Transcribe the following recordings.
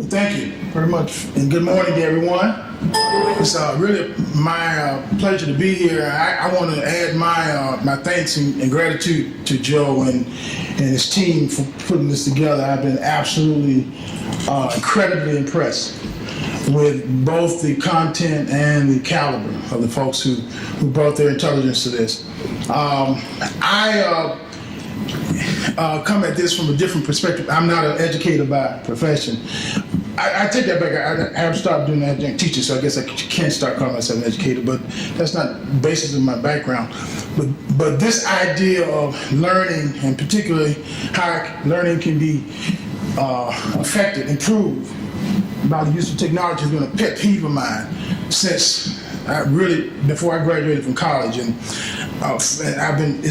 Thank you very much, and good morning to everyone. It's really my pleasure to be here. I want to add my thanks and gratitude to Joe and his team for putting this together. I've been absolutely incredibly impressed with both the content and the caliber of the folks who brought their intelligence to this. I come at this from a different perspective. I'm not an educator by profession. I take that back. I have stopped doing adjunct teaching, so I guess I can't start calling myself an educator, but that's not the basis of my background. But this idea of learning, and particularly how learning can be affected, improved by the use of technology, has been a pet peeve of mine since before I graduated from college, and I've been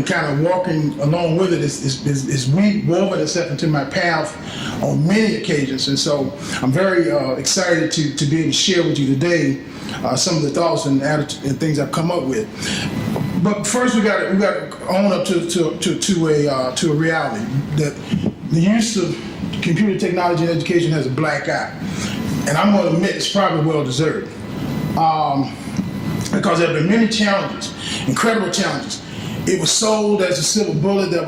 kind of walking along with it. It's woven itself into my path on many occasions, and so I'm very excited to be able to share with you today some of the thoughts and attitudes and things I've come up with. But first, we got to own up to a reality that the use of computer technology in education has a black eye, and I'm going to admit it's probably well deserved. Because there have been many challenges, incredible challenges. It was sold as a silver bullet that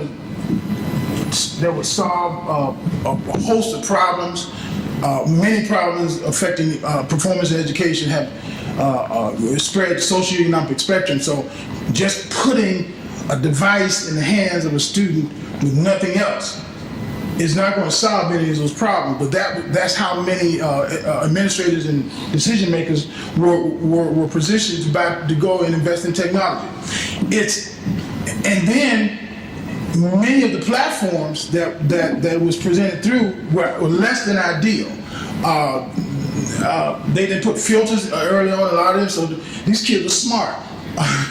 would solve a host of problems. Many problems affecting performance in education have spread the socioeconomic spectrum. So just putting a device in the hands of a student with nothing else is not going to solve any of those problems, but that's how many administrators and decision makers were positioned to go and invest in technology. And then many of the platforms that was presented through were less than ideal. They didn't put filters early on, a lot of them, so these kids were smart.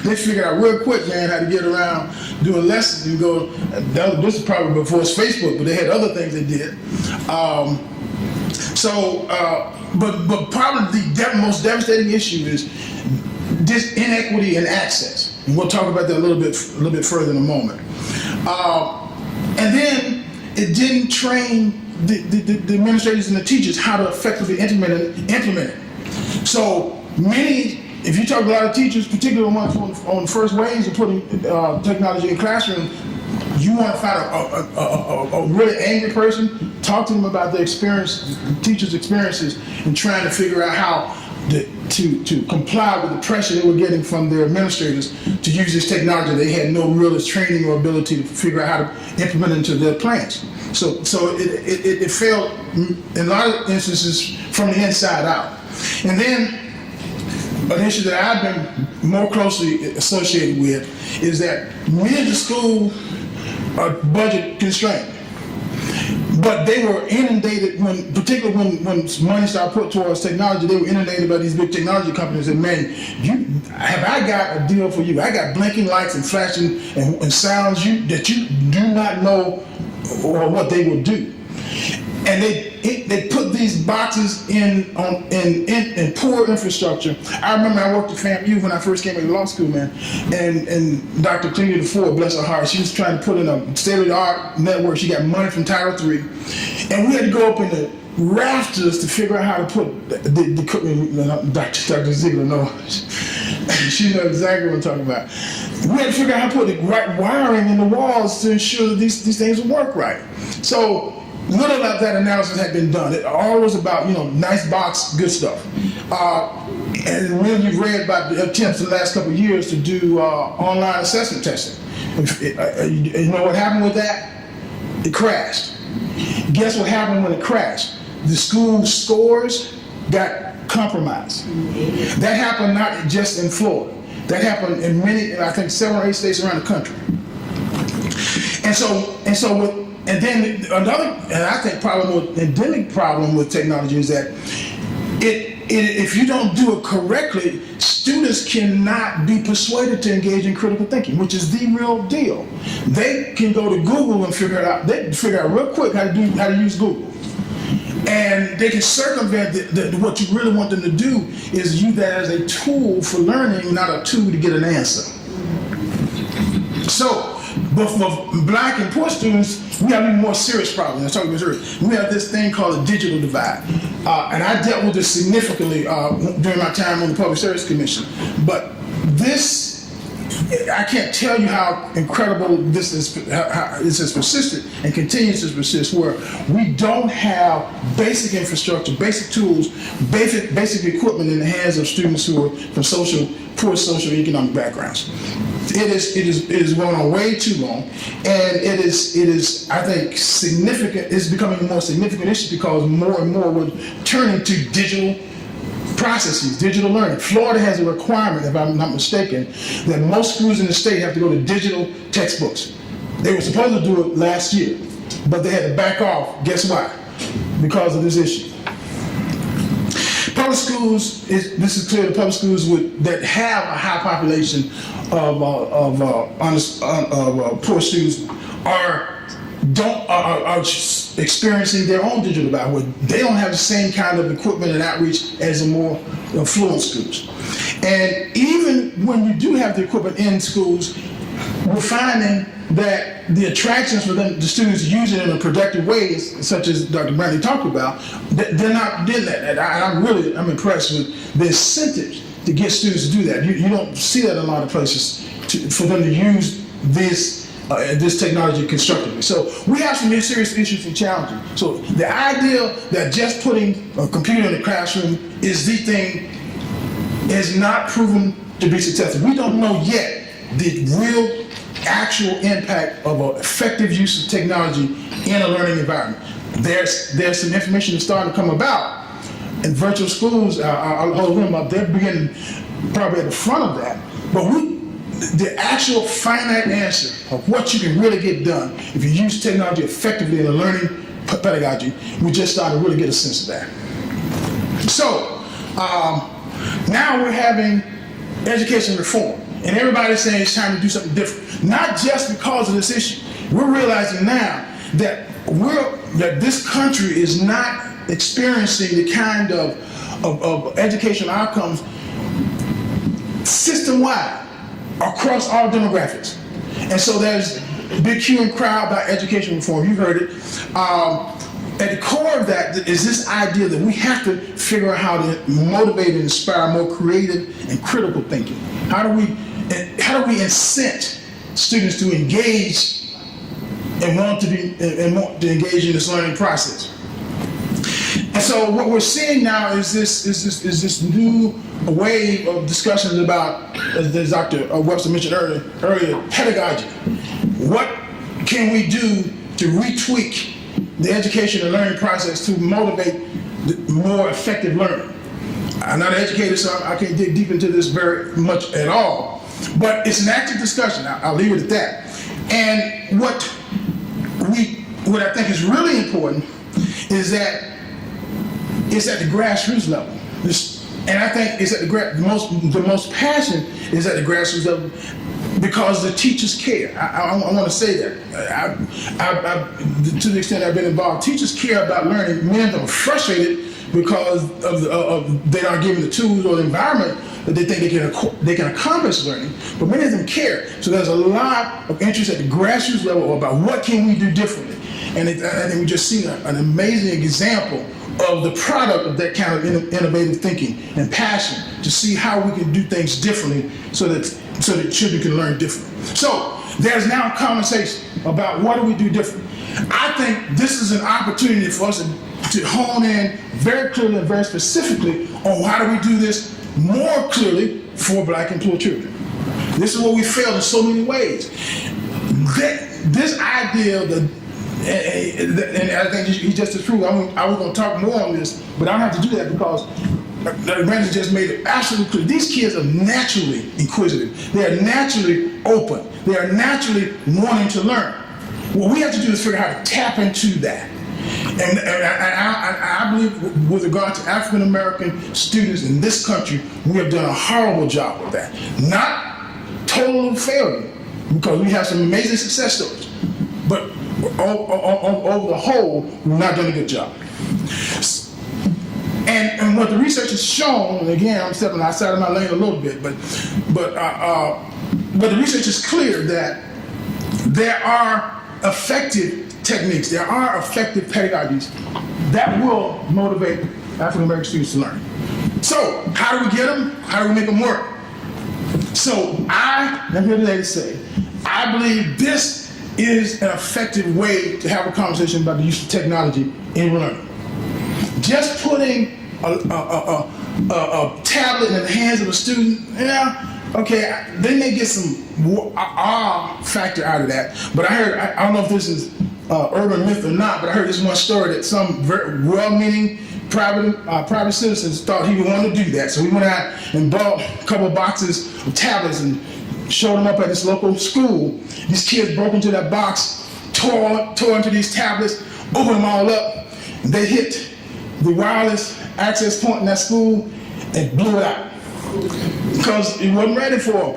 They figured out real quick, man, how to get around doing lessons and go. This is probably before it's Facebook, but they had other things they did. But probably the most devastating issue is this inequity in access, and we'll talk about that a little bit further in a moment. And then it didn't train the administrators and the teachers how to effectively implement it. So many. If you talk to a lot of teachers, particularly ones on first waves of putting technology in classroom, you want to find a really angry person, talk to them about their experience, teachers' experiences, and trying to figure out how to comply with the pressure they were getting from their administrators to use this technology. They had no real training or ability to figure out how to implement it into their plans. So it failed in a lot of instances from the inside out. And then an issue that I've been more closely associated with is that many of the schools are budget constrained, but they were inundated particularly when money started put towards technology. They were inundated by these big technology companies that, man, have I got a deal for you? I got blinking lights and flashing and sounds that you do not know or what they will do. And they put these boxes in poor infrastructure. I remember I worked at FAMU when I first came into law school, man, and Dr. Cleary IV, bless her heart, she was trying to put in a state-of-the-art network. She got money from Title III, and we had to go up in the rafters to figure out how to put Dr. Ziegler knows. She knows exactly what I'm talking about. We had to figure out how to put the right wiring in the walls to ensure that these things would work right. So little of that analysis had been done. It all was about, nice box, good stuff. And when you've read about the attempts in the last couple of years to do online assessment testing, you know what happened with that? It crashed. Guess what happened when it crashed? The school scores got compromised. That happened not just in Florida. That happened in I think 7 or 8 states around the country. And then another, and I think probably more endemic problem with technology is that if you don't do it correctly, students cannot be persuaded to engage in critical thinking, which is the real deal. They can go to Google and figure it out. They can figure out real quick how to use Google. And they can circumvent what you really want them to do is use that as a tool for learning, not a tool to get an answer. So, but for black and poor students, we have even more serious problems. I was talking about this earlier. We have this thing called a digital divide. And I dealt with this significantly during my time on the Public Service Commission. But this, I can't tell you how incredible this is, how this has persisted and continues to persist, where we don't have basic infrastructure, basic tools, basic equipment in the hands of students who are from poor socioeconomic backgrounds. It is going on way too long, and it is I think significant. It's becoming a more significant issue because more and more we're turning to digital processes, digital learning. Florida has a requirement, if I'm not mistaken, that most schools in the state have to go to digital textbooks. They were supposed to do it last year, but they had to back off. Guess why? Because of this issue. Public schools, this is clear, the public schools that have a high population of poor students are experiencing their own digital divide, where they don't have the same kind of equipment and outreach as the more affluent schools. And even when you do have the equipment in schools, we're finding that the attractions for them, the students using it in productive ways, such as Dr. Brantley talked about, they're not doing that. And I'm impressed with the incentives to get students to do that. You don't see that in a lot of places for them to use this technology constructively. So we have some serious issues and challenges. So the idea that just putting a computer in the classroom is the thing is not proven to be successful. We don't know yet the real actual impact of an effective use of technology in a learning environment. There's some information that's starting to come about, and virtual schools, I'll hold them up, they're beginning probably at the front of that, but the actual finite answer of what you can really get done if you use technology effectively in a learning pedagogy, we just started to really get a sense of that. So now we're having education reform, and everybody's saying it's time to do something different. Not just because of this issue. We're realizing now that this country is not experiencing the kind of educational outcomes system-wide across all demographics. And so there's a big hue and cry about education reform. You heard it. At the core of that is this idea that we have to figure out how to motivate and inspire more creative and critical thinking. How do we incent students to engage and want to engage in this learning process? And so what we're seeing now is this new wave of discussions about, as Dr. Webster mentioned earlier, pedagogy. What can we do to retweak the education and learning process to motivate more effective learning? I'm not an educator, so I can't dig deep into this very much at all. But it's an active discussion. I'll leave it at that. And what I think is really important is that it's at the grassroots level. And I think it's at the most passion is at the grassroots level because the teachers care. I want to say that. To the extent I've been involved, teachers care about learning. Many of them are frustrated because they aren't given the tools or the environment that they think they can accomplish learning, but many of them care. So there's a lot of interest at the grassroots level about what can we do differently. And I think we just seen an amazing example of the product of that kind of innovative thinking and passion to see how we can do things differently so that children can learn differently. So there's now a conversation about what do we do differently. I think this is an opportunity for us to hone in very clearly and very specifically on how do we do this more clearly for Black and poor children. This is where we failed in so many ways. This idea that, and I think he just as true. I was going to talk more on this, but I don't have to do that because Dr. Brandon just made it absolutely clear. These kids are naturally inquisitive. They are naturally open. They are naturally wanting to learn. What we have to do is figure out how to tap into that. And I believe with regard to African American students in this country, we have done a horrible job with that. Not total failure, because we have some amazing success stories, but over the whole, we've not done a good job. And what the research has shown, and again, I'm stepping outside of my lane a little bit, but the research is clear that there are effective techniques. There are effective pedagogies that will motivate African American students to learn. So, how do we get them? How do we make them work? So, I'm here today to say, I believe this is an effective way to have a conversation about the use of technology in learning. Just putting a tablet in the hands of a student, okay, they may get some factor out of that. But I don't know if this is urban myth or not, but I heard this one story that some very well-meaning private citizens thought he would want to do that. So he went out and bought a couple of boxes of tablets and showed them up at this local school. These kids broke into that box, tore into these tablets, opened them all up, and they hit the wireless access point in that school and blew it out because it wasn't ready for them.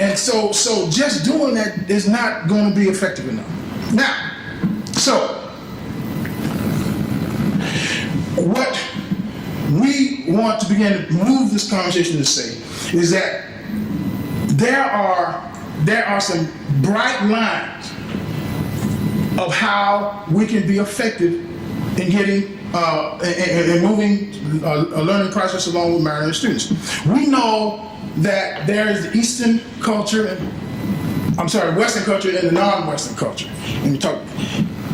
And so just doing that is not going to be effective enough. Now, so what we want to begin to move this conversation to say is that there are some bright lines of how we can be effective in getting and moving a learning process along with minority students. We know that there is the Western culture and the non-Western culture.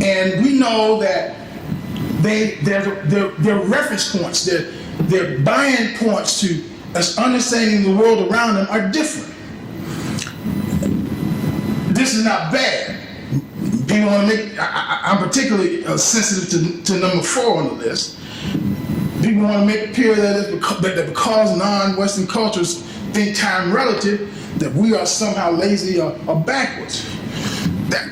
And we know that their reference points, their buy-in points to us understanding the world around them are different. This is not bad. People want to make, I'm particularly sensitive to number 4 on the list. People want to make it appear that because non-Western cultures think time relative, that we are somehow lazy or backwards. That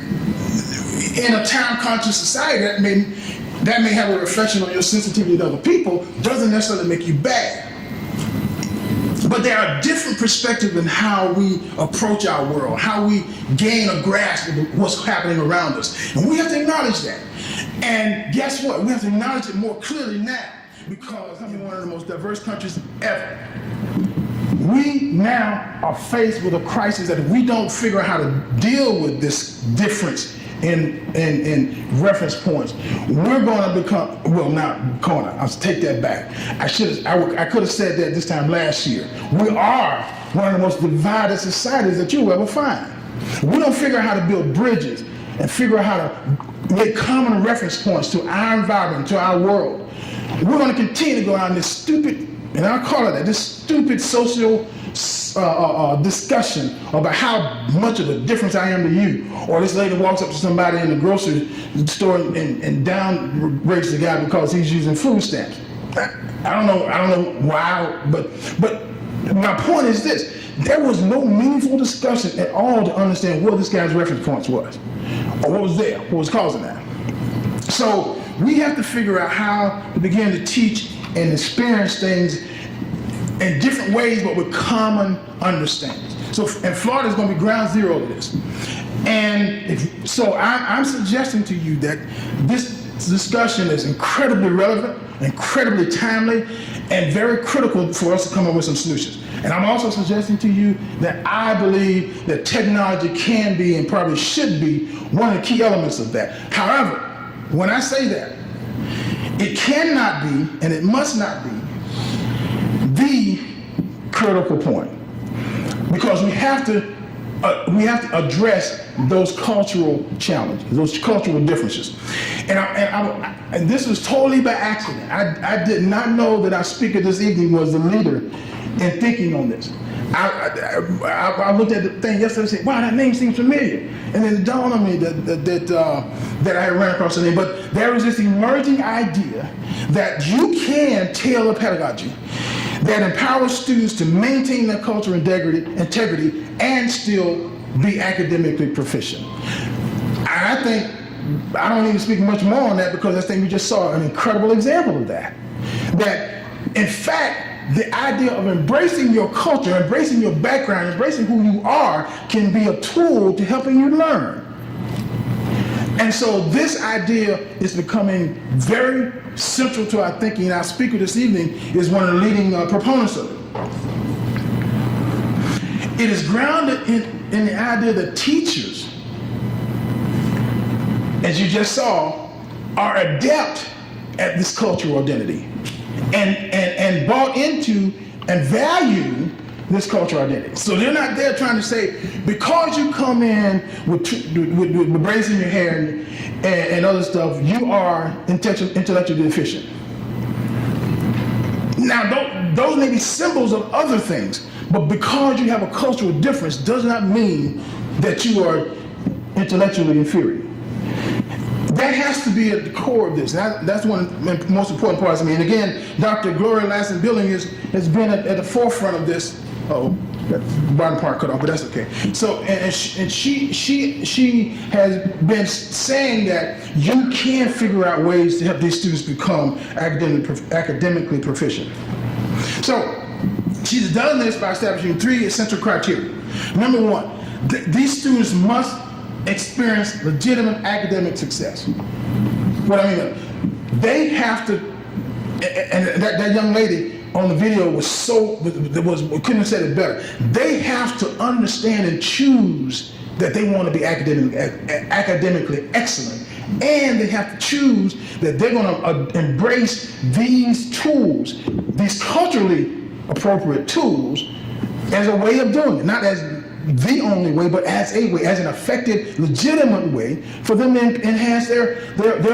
in a time-conscious society, that may have a reflection on your sensitivity to other people, doesn't necessarily make you bad. But there are different perspectives in how we approach our world, how we gain a grasp of what's happening around us. And we have to acknowledge that. And guess what? We have to acknowledge it more clearly now because we're one of the most diverse countries ever. We now are faced with a crisis that if we don't figure out how to deal with this difference in reference points, we're going to become, I'll take that back. I could have said that this time last year. We are one of the most divided societies that you'll ever find. We don't figure out how to build bridges and figure out how to make common reference points to our environment, to our world. We're going to continue to go down this stupid, and I'll call it that, this stupid social discussion about how much of a difference I am to you. Or this lady walks up to somebody in the grocery store and downgrades the guy because he's using food stamps. I don't know why, but my point is this. There was no meaningful discussion at all to understand what this guy's reference points was, or what was there, what was causing that. So we have to figure out how to begin to teach and experience things in different ways, but with common understandings. And Florida is going to be ground zero of this. And I'm suggesting to you that this discussion is incredibly relevant, incredibly timely, and very critical for us to come up with some solutions. And I'm also suggesting to you that I believe that technology can be and probably should be one of the key elements of that. However, when I say that, it cannot be and it must not be the critical point, because we have to address those cultural challenges, those cultural differences. And this was totally by accident. I did not know that our speaker this evening was the leader in thinking on this. I looked at the thing yesterday and said, wow, that name seems familiar. And then it dawned on me that I had ran across the name. But there is this emerging idea that you can tailor pedagogy that empowers students to maintain their cultural integrity and still be academically proficient. I think I don't need to speak much more on that because I think we just saw an incredible example of that. That, in fact, the idea of embracing your culture, embracing your background, embracing who you are can be a tool to helping you learn. And so this idea is becoming very central to our thinking. Our speaker this evening is one of the leading proponents of it. It is grounded in the idea that teachers as you just saw, are adept at this cultural identity and bought into and value this cultural identity. So they're not there trying to say, because you come in with braids in your hair and other stuff, you are intellectually deficient. Now, those may be symbols of other things, but because you have a cultural difference does not mean that you are intellectually inferior. That has to be at the core of this. That's one of the most important parts of me. And again, Dr. Gloria Lassen-Billing has been at the forefront of this. Oh, that bottom part cut off, but that's okay. So, and she has been saying that you can figure out ways to help these students become academically proficient. So, she's done this by establishing 3 essential criteria. Number 1, these students must experience legitimate academic success. What I mean, they have to, and that young lady on the video couldn't have said it better. They have to understand and choose that they want to be academically excellent, and they have to choose that they're going to embrace these tools, these culturally appropriate tools, as a way of doing it, not as the only way, but as a way, as an effective, legitimate way for them to enhance their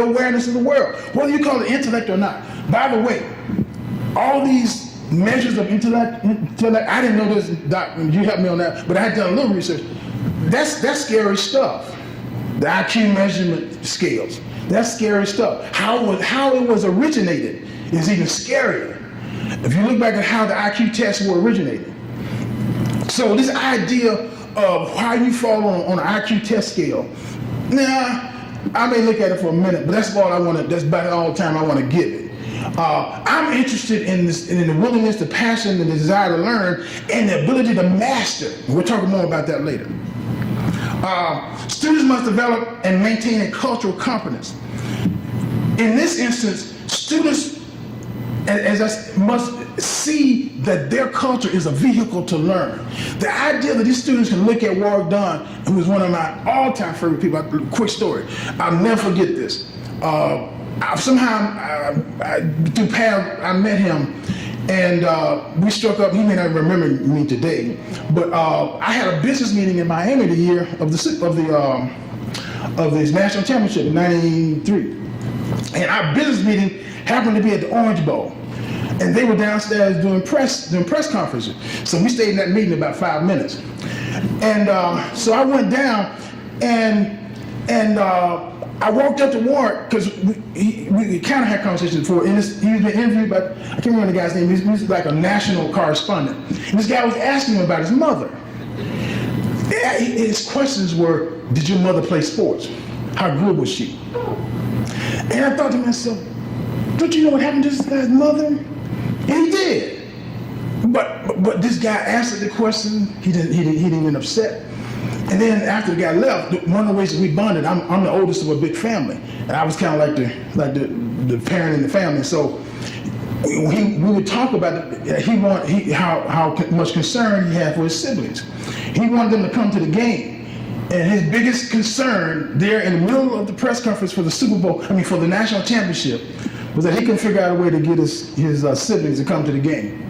awareness of the world, whether you call it intellect or not. By the way, all these measures of intellect, I didn't know this, Doc, you helped me on that, but I had done a little research. That's scary stuff. The IQ measurement scales, that's scary stuff. How it was originated is even scarier. If you look back at how the IQ tests were originated. So this idea of how you fall on an IQ test scale, now, I may look at it for a minute, but that's about all the time I want to give it. I'm interested in the willingness, the passion, the desire to learn, and the ability to master. We'll talk more about that later. Students must develop and maintain a cultural competence. In this instance, students must see that their culture is a vehicle to learn. The idea that these students can look at Warwick Dunn, who was one of my all-time favorite people. Quick story, I'll never forget this. Somehow, through Pam, I met him, and we struck up. He may not remember me today, but I had a business meeting in Miami the year of the national championship in '93, and our business meeting happened to be at the Orange Bowl, and they were downstairs doing press conferences. So we stayed in that meeting about 5 minutes, and so I went down, and I walked up to Warwick because we kind of had conversations before. And he's been interviewed by, I can't remember the guy's name. He's like a national correspondent. And this guy was asking him about his mother. His questions were, did your mother play sports? How good was she? And I thought to myself, don't you know what happened to this guy's mother? And he did. But this guy answered the question. He didn't get upset. And then after the guy left, one of the ways that we bonded, I'm the oldest of a big family, and I was kind of like the parent in the family. So we would talk about how much concern he had for his siblings. He wanted them to come to the game, and his biggest concern there in the middle of the press conference for the for the national championship, was that he couldn't figure out a way to get his siblings to come to the game.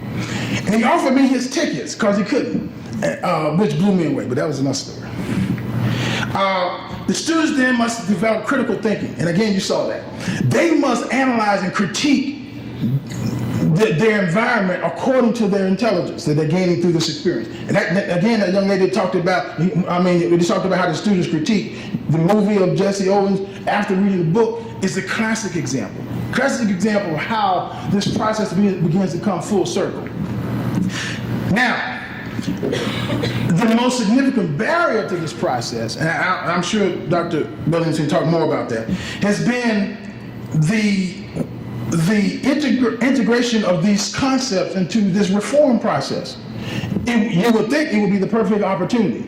And he offered me his tickets because he couldn't, which blew me away, but that was another story. The students then must develop critical thinking, and again, you saw that. They must analyze and critique their environment according to their intelligence that they're gaining through this experience. And that young lady talked about, they talked about how the students critique the movie of Jesse Owens after reading the book. Is a classic example. Classic example of how this process begins to come full circle. Now, the most significant barrier to this process, and I'm sure Dr. Billings can talk more about that, has been the integration of these concepts into this reform process. You would think it would be the perfect opportunity.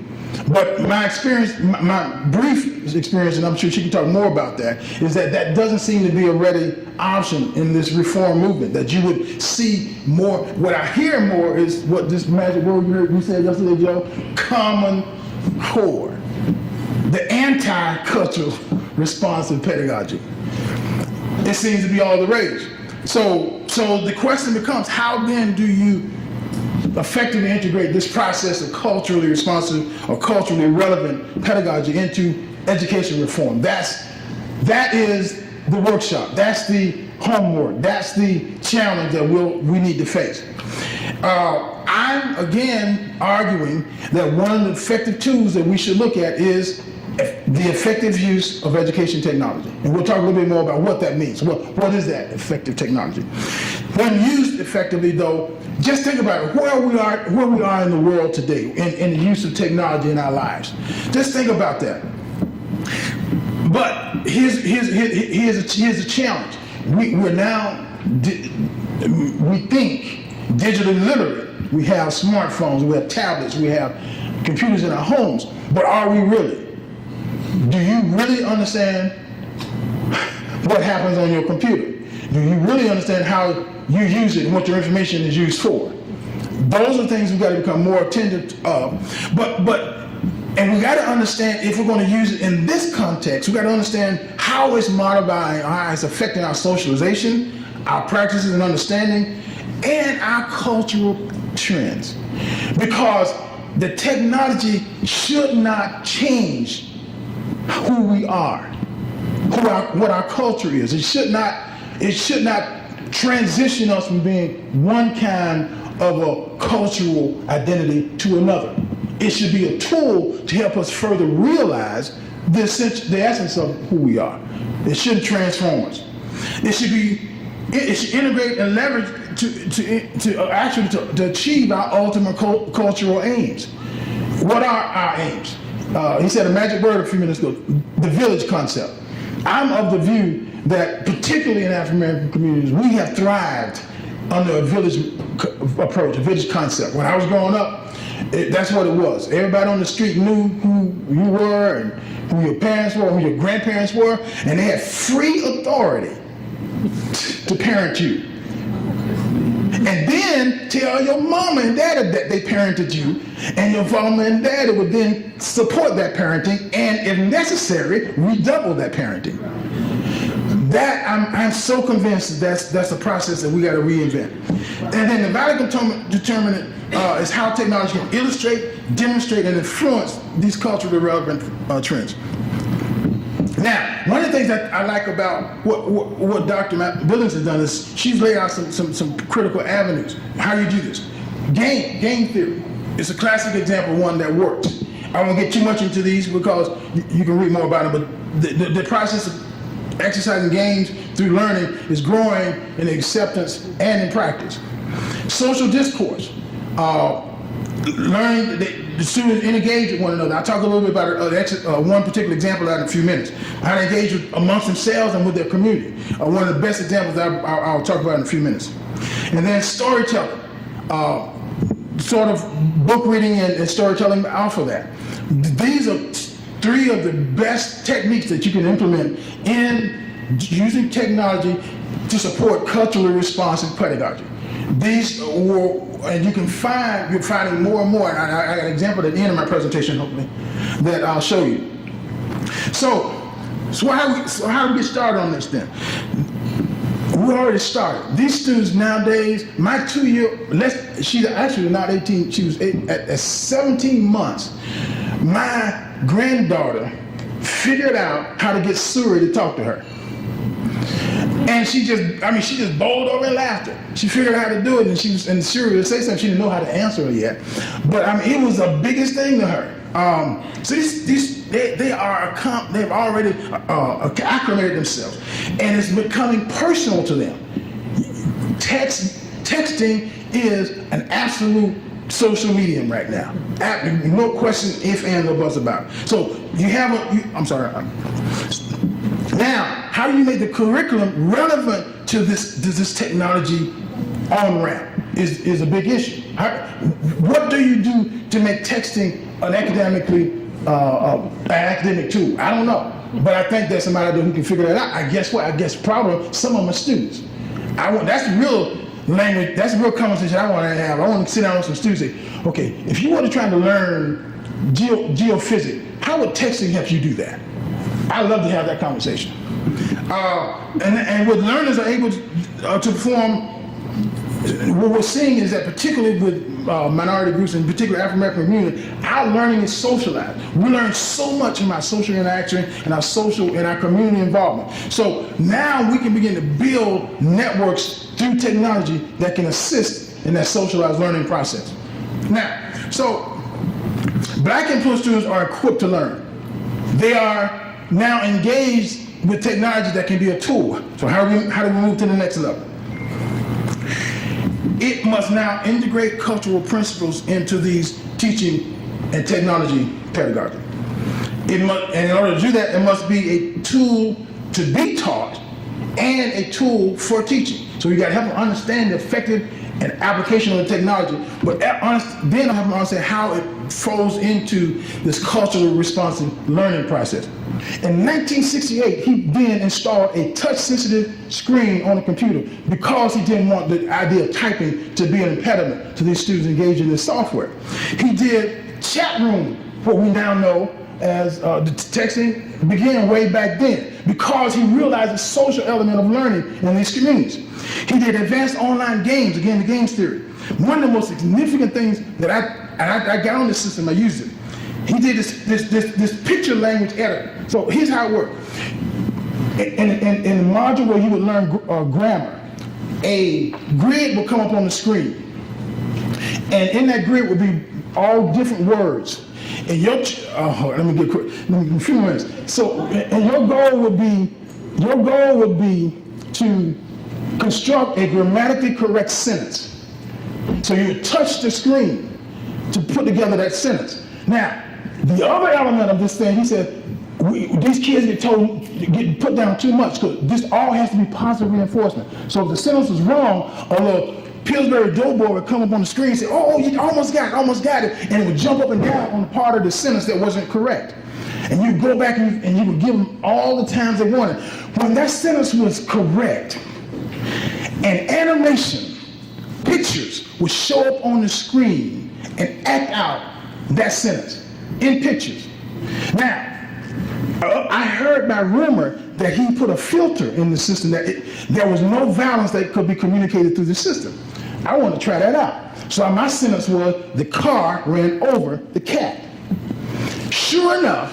But my experience, my brief experience, and I'm sure she can talk more about that, is that doesn't seem to be a ready option in this reform movement, that you would see more. What I hear more is what this magic word you said yesterday, Joe, common core. The anti-cultural responsive pedagogy. It seems to be all the rage. So the question becomes, how then do you effectively integrate this process of culturally responsive or culturally relevant pedagogy into education reform? That is the workshop. That's the homework. That's the challenge that we need to face. I'm again arguing that one of the effective tools that we should look at is the effective use of education technology. And we'll talk a little bit more about what that means. What is that effective technology? When used effectively, though, just think about it, where we are in the world today in the use of technology in our lives. Just think about that. But here's a challenge. We're now, we think digitally literate. We have smartphones, we have tablets, we have computers in our homes, but are we really? Do you really understand what happens on your computer? Do you really understand how you use it and what your information is used for? Those are things we've got to become more attentive of. And we got to understand, if we're going to use it in this context, we got to understand how it's modifying, how it's affecting our socialization, our practices and understanding, and our cultural trends. Because the technology should not change who we are, what our culture is. It should not transition us from being one kind of a cultural identity to another. It should be a tool to help us further realize the essence of who we are. It shouldn't transform us. It should integrate and leverage to achieve our ultimate cultural aims. What are our aims? He said a magic word a few minutes ago, the village concept. I'm of the view that, particularly in African American communities, we have thrived under a village approach, a village concept. When I was growing up, that's what it was. Everybody on the street knew who you were and who your parents were, who your grandparents were, and they had free authority to parent you. And then tell your mama and daddy that they parented you, and your mama and daddy would then support that parenting, and if necessary, redouble that parenting. That I'm so convinced that's a process that we got to reinvent. And then the value determinant is how technology can illustrate, demonstrate, and influence these culturally relevant trends. Now, one of the things that I like about what Dr. Billings has done is she's laid out some critical avenues. How do you do this? Game theory is a classic example of one that works. I won't get too much into these because you can read more about it, but the process of exercising games through learning is growing in acceptance and in practice. Social discourse, learning the students engage with one another. I'll talk a little bit about one particular example out in a few minutes. How to engage amongst themselves and with their community. One of the best examples that I'll talk about in a few minutes. And then storytelling, sort of book reading and storytelling off of that. These are three of the best techniques that you can implement in using technology to support culturally responsive pedagogy. These were, and you're finding more and more, and I got an example at the end of my presentation, hopefully, that I'll show you. So how do we get started on this then? We already started. These students nowadays, my 2-year, she's actually not 18, she was at 17 months, my granddaughter figured out how to get Suri to talk to her. And she just bowled over in laughter. She figured out how to do it, and Suri would say something, she didn't know how to answer it yet. But it was the biggest thing to her. So they've already acclimated themselves, and it's becoming personal to them. Texting is an absolute social medium right now. No question, if and or buts about it. So now, how do you make the curriculum relevant to this technology on-ramp is a big issue. What do you do to make texting an academic tool? I don't know. But I think there's somebody out there who can figure that out. I guess probably some of my students. That's real language, that's a real conversation I want to have. I want to sit down with some students and say, okay, if you want to try to learn geophysics, how would texting help you do that? I love to have that conversation. And what learners are able to perform, what we're seeing is that particularly with minority groups, in particular African-American community, our learning is socialized. We learn so much in our social interaction and our community involvement. So now we can begin to build networks through technology that can assist in that socialized learning process. Now, so Black influenced students are equipped to learn. They are now engaged with technology that can be a tool. So how do we move to the next level? It must now integrate cultural principles into these teaching and technology pedagogy. And in order to do that, it must be a tool to be taught and a tool for teaching. So you got to help them understand the effective and application of the technology, but then help them understand how it flows into this culturally responsive learning process. In 1968, he then installed a touch-sensitive screen on the computer because he didn't want the idea of typing to be an impediment to these students engaged in this software. He did chat room, what we now know as the texting, began way back then because he realized the social element of learning in these communities. He did advanced online games, again, the games theory. One of the most significant things that I got on this system, I used it. He did this picture language editor. So here's how it worked. In the module where you would learn grammar, a grid would come up on the screen. And in that grid would be all different words. And let me get quick. Let me a few minutes. So, and your goal would be to construct a grammatically correct sentence. So you would touch the screen to put together that sentence. Now, the other element of this thing, he said, these kids get put down too much because this all has to be positive reinforcement. So if the sentence was wrong, a little Pillsbury Doughboy would come up on the screen and say, oh, you almost got it, and it would jump up and down on the part of the sentence that wasn't correct. And you'd go back and you would give them all the times they wanted. When that sentence was correct, an animation, pictures would show up on the screen and act out that sentence in pictures. Now, I heard by rumor that he put a filter in the system that there was no violence that could be communicated through the system. I want to try that out. So my sentence was, the car ran over the cat. Sure enough,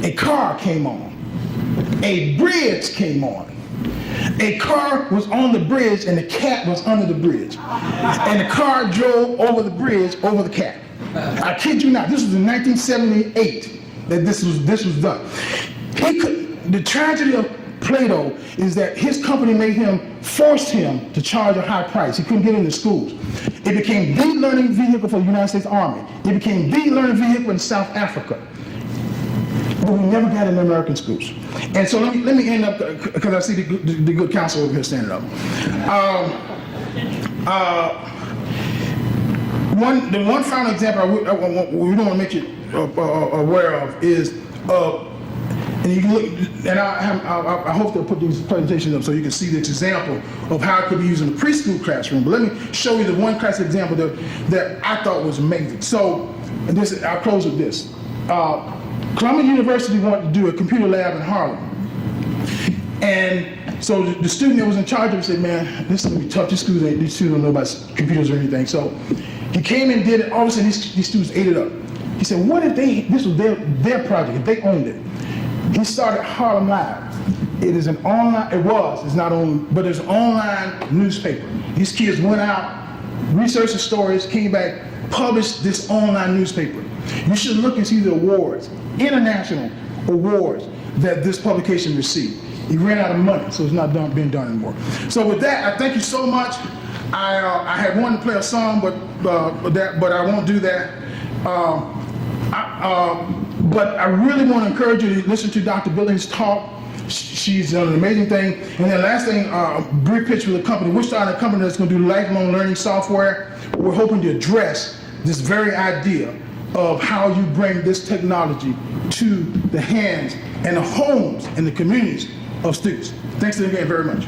a car came on. A bridge came on. A car was on the bridge and the cat was under the bridge. And the car drove over the bridge over the cat. I kid you not, this was in 1978 that this was done. The tragedy of Plato is that his company forced him to charge a high price. He couldn't get into schools. It became the learning vehicle for the United States Army. It became the learning vehicle in South Africa. But we never got in American schools. And so let me end up, because I see the good counsel over here standing up. The one final example we don't want to make you aware of is, and you can look, and I hope they'll put these presentations up so you can see this example of how it could be used in the preschool classroom. But let me show you the one class example that I thought was amazing. So, and this, I'll close with this. Columbia University wanted to do a computer lab in Harlem. And so the student that was in charge of it said, man, this is going to be tough. These students don't know about computers or anything. So he came and did it. All of a sudden, these students ate it up. He said, what if this was their project, if they owned it? He started Harlem Live. It is an online, it's not on, but it's an online newspaper. These kids went out, researched the stories, came back, published this online newspaper. You should look and see the awards, international awards that this publication received. He ran out of money, so it's not being done anymore. So with that, I thank you so much. I had wanted to play a song, but I won't do that. But I really want to encourage you to listen to Dr. Billings' talk. She's done an amazing thing. And then last thing, brief pitch for the company. We're starting a company that's going to do lifelong learning software. We're hoping to address this very idea of how you bring this technology to the hands and the homes and the communities of students. Thanks again very much.